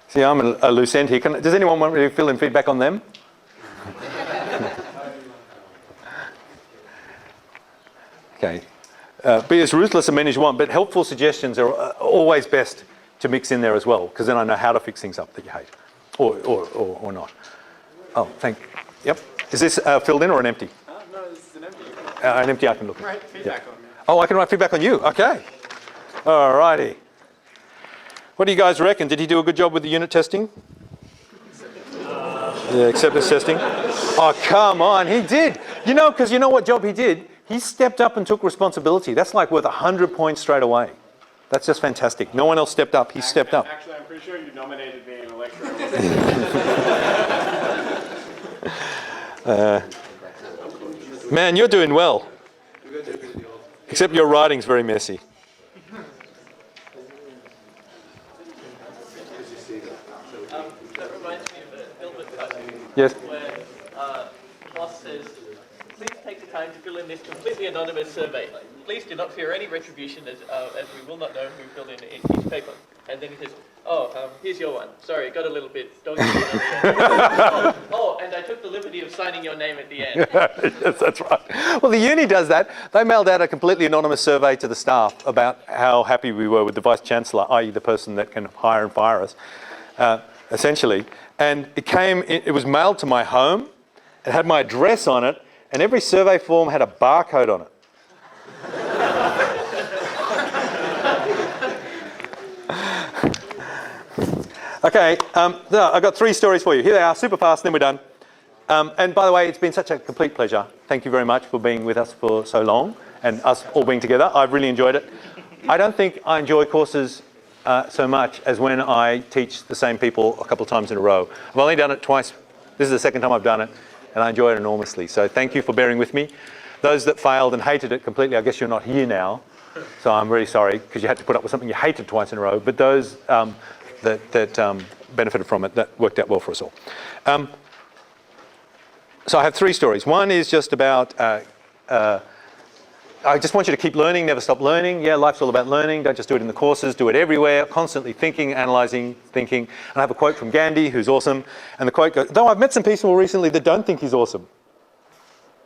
see, I'm a loose end here. Does anyone want me to fill in feedback on them? Okay. Be as ruthless and mean as you want, but helpful suggestions are always best to mix in there as well, because then I know how to fix things up that you hate, or not. Oh, yep. Is this filled in or an empty? No, this is an empty. An empty I can look at. Write feedback on me. Oh, I can write feedback on you. Okay. All righty. What do you guys reckon? Did he do a good job with the unit testing? Yeah, acceptance testing. Oh, come on, he did. You know, because you know what job he did? He stepped up and took responsibility. That's like worth 100 points straight away. That's just fantastic. No one else stepped up. He stepped up. Actually, I'm pretty sure you nominated me in a lecture. Man, you're doing well. Except your writing's very messy. That reminds me of a Hilbert cut Yes. where boss says, please take the time to fill in this completely anonymous survey. Please do not fear any retribution as we will not know who filled in each paper. And then he says, here's your one. Sorry, got a little bit doggy. And I took the liberty of signing your name at the end. Yes, that's right. Well, the uni does that. They mailed out a completely anonymous survey to the staff about how happy we were with the Vice-Chancellor, i.e. the person that can hire and fire us, essentially. And it was mailed to my home. It had my address on it, and every survey form had a barcode on it. Okay, I've got 3 stories for you. Here they are, super fast, then we're done. And by the way, it's been such a complete pleasure. Thank you very much for being with us for so long and us all being together. I've really enjoyed it. I don't think I enjoy courses so much as when I teach the same people a couple of times in a row. I've only done it twice. This is the second time I've done it, and I enjoy it enormously. So thank you for bearing with me. Those that failed and hated it completely, I guess you're not here now. So I'm really sorry, because you had to put up with something you hated twice in a row. But those that benefited from it, that worked out well for us all. So I have 3 stories. One is just about, I just want you to keep learning, never stop learning. Yeah, life's all about learning. Don't just do it in the courses, do it everywhere, constantly thinking, analysing, thinking. And I have a quote from Gandhi, who's awesome. And the quote goes, though I've met some people recently that don't think he's awesome.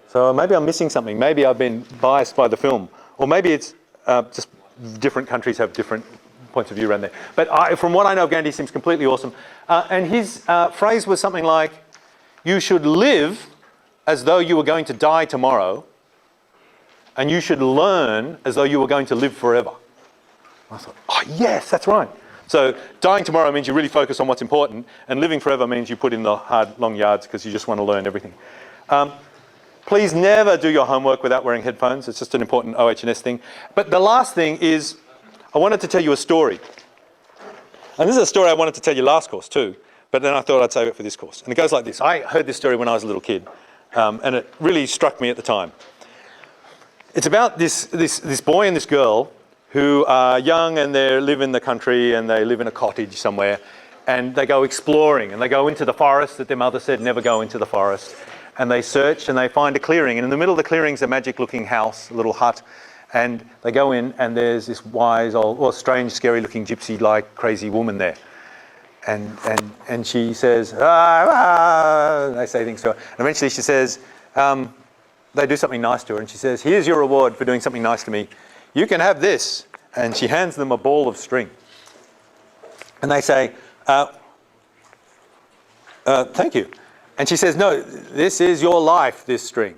So maybe I'm missing something. Maybe I've been biased by the film. Or maybe it's just different countries have different points of view around there. But from what I know of Gandhi, he seems completely awesome. And his phrase was something like, you should live as though you were going to die tomorrow, and you should learn as though you were going to live forever. I thought, oh yes, that's right. So dying tomorrow means you really focus on what's important, and living forever means you put in the hard, long yards because you just want to learn everything. Please never do your homework without wearing headphones. It's just an important OH&S thing. But the last thing is, I wanted to tell you a story. And this is a story I wanted to tell you last course too, but then I thought I'd save it for this course. And it goes like this. I heard this story when I was a little kid, and it really struck me at the time. It's about this boy and this girl who are young, and they live in the country, and they live in a cottage somewhere, and they go exploring, and they go into the forest that their mother said never go into the forest. And they search and they find a clearing, and in the middle of the clearing is a magic looking house, a little hut, and they go in and there's this wise old, well, strange, scary looking gypsy-like crazy woman there. And she says, they say things to her, and eventually she says, they do something nice to her, and she says, here's your reward for doing something nice to me. You can have this. And she hands them a ball of string. And they say, thank you. And she says, no, this is your life, this string.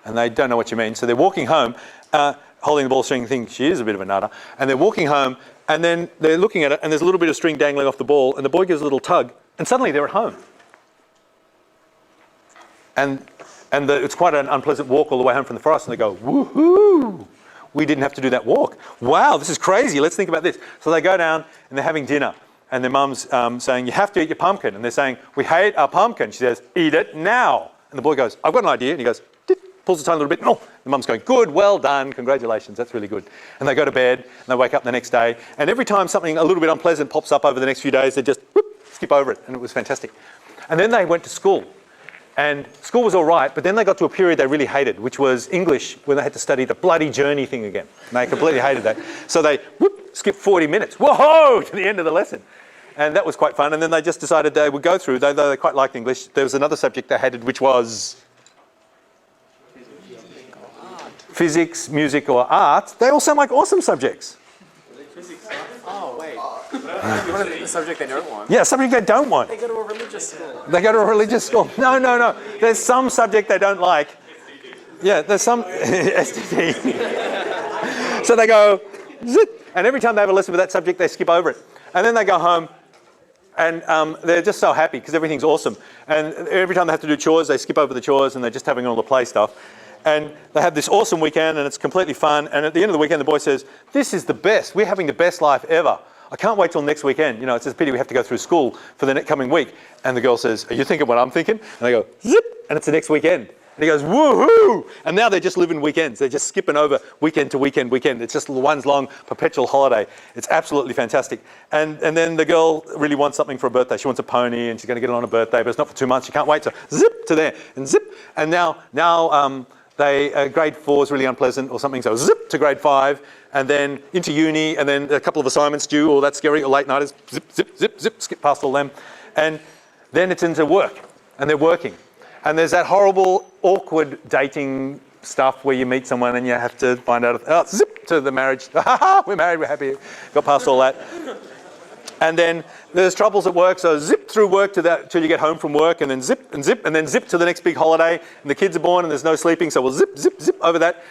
And they don't know what you mean. So they're walking home, holding the ball string, thinking she is a bit of a nutter. And they're walking home, and then they're looking at it, and there's a little bit of string dangling off the ball, and the boy gives a little tug, and suddenly they're at home. And it's quite an unpleasant walk all the way home from the forest, and they go, woohoo! We didn't have to do that walk. Wow, this is crazy. Let's think about this. So they go down and they're having dinner. And their mum's saying, you have to eat your pumpkin. And they're saying, we hate our pumpkin. She says, eat it now. And the boy goes, I've got an idea. And he goes, pulls the tiny little bit. Oh, the mum's going, good, well done. Congratulations. That's really good. And they go to bed and they wake up the next day. And every time something a little bit unpleasant pops up over the next few days, they just skip over it. And it was fantastic. And then they went to school. And school was all right, but then they got to a period they really hated, which was English, when they had to study the bloody journey thing again. And they completely hated that. So they skipped 40 minutes, whoa, to the end of the lesson. And that was quite fun. And then they just decided they would go through, though they quite liked English, there was another subject they hated, which was physics, music, or art. They all sound like awesome subjects. Oh, wait. What is the subject they don't want? Yeah, subject they don't want. They go to a religious school. They go to a religious school. No. There's some subject they don't like. Yeah, there's some STD. So they go, zip, and every time they have a lesson with that subject, they skip over it. And then they go home, and they're just so happy because everything's awesome. And every time they have to do chores, they skip over the chores, and they're just having all the play stuff. And they have this awesome weekend, and it's completely fun. And at the end of the weekend, the boy says, this is the best. We're having the best life ever. I can't wait till next weekend. You know, it's a pity we have to go through school for the coming week. And the girl says, are you thinking what I'm thinking? And they go, zip, and it's the next weekend. And he goes, woohoo! And now they're just living weekends. They're just skipping over weekend to weekend. It's just one long perpetual holiday. It's absolutely fantastic. And then the girl really wants something for her birthday. She wants a pony, and she's going to get it on her birthday, but it's not for 2 months. She can't wait. So zip to there, and zip. And now grade 4 is really unpleasant or something, so zip to grade 5, and then into uni, and then a couple of assignments due, or that's scary, or late nighters, zip, skip past all them. And then it's into work, and they're working. And there's that horrible, awkward dating stuff where you meet someone and you have to find out, zip to the marriage. We're married, we're happy, got past all that. And then there's troubles at work, so zip through work till you get home from work, and then zip, and then zip to the next big holiday, and the kids are born and there's no sleeping, so we'll zip over that.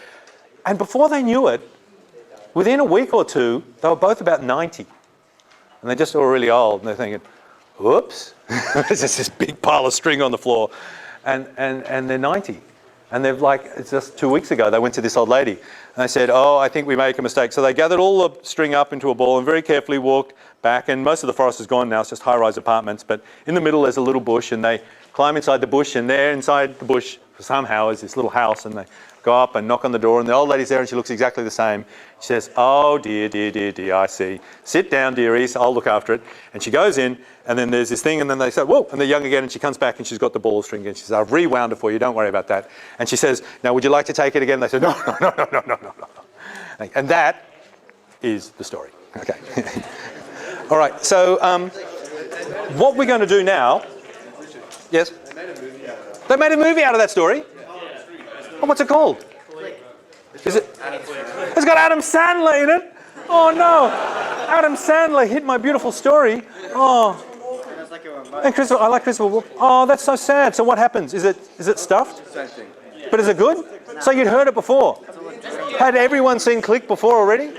And before they knew it, within a week or two, they were both about 90. And they're just all really old, and they're thinking, whoops, there's just this big pile of string on the floor. And they're 90. And they've it's just 2 weeks ago, they went to this old lady, and they said, oh, I think we make a mistake. So they gathered all the string up into a ball and very carefully walked back, and most of the forest is gone now, it's just high-rise apartments, but in the middle there's a little bush, and they climb inside the bush, and there inside the bush somehow is this little house, and they go up and knock on the door, and the old lady's there, and she looks exactly the same. She says, oh dear, I see. Sit down, dearies, I'll look after it. And she goes in, and then there's this thing, and then they say, whoa, and they're young again, and she comes back, and she's got the ball of string again. She says, I've rewound it for you, don't worry about that. And she says, now would you like to take it again? They said, no. And that is the story. Okay. All right, so what we're going to do now, yes? They made a movie out of that story? Oh, what's it called? Is it? It's got Adam Sandler in it. Oh no, Adam Sandler hit my beautiful story. Oh, and Christopher, I like Christopher. Oh, that's so sad. So what happens? Is it stuffed? Same thing. But is it good? So you'd heard it before. Had everyone seen Click before already?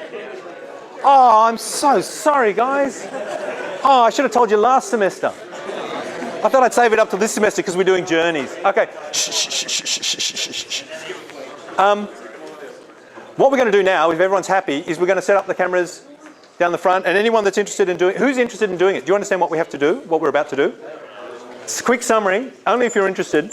Oh, I'm so sorry, guys. Oh, I should have told you last semester. I thought I'd save it up to this semester because we're doing journeys. Okay. What we're going to do now, if everyone's happy, is we're going to set up the cameras down the front, and anyone that's interested in doing it, who's interested in doing it? Do you understand what we have to do, what we're about to do? It's a quick summary, only if you're interested.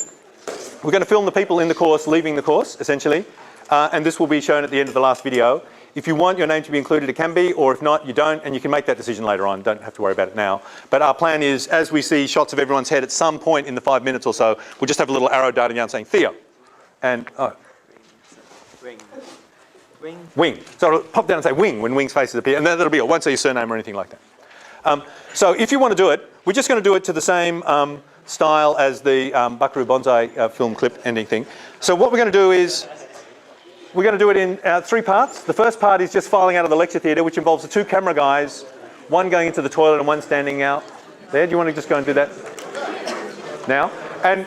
We're going to film the people in the course, leaving the course, essentially, and this will be shown at the end of the last video. If you want your name to be included, it can be, or if not, you don't, and you can make that decision later on. Don't have to worry about it now. But our plan is, as we see shots of everyone's head at some point in the 5 minutes or so, we'll just have a little arrow darting down saying, Theo. And, Wing. So it'll pop down and say Wing when Wing's faces appear, and then that'll be it. It won't say your surname or anything like that. So if you want to do it, we're just going to do it to the same style as the Buckaroo Bonsai film clip ending thing. So what we're going to do is, we're going to do it in 3 parts. The first part is just filing out of the lecture theatre, which involves the 2 camera guys, one going into the toilet and one standing out there. Do you want to just go and do that now?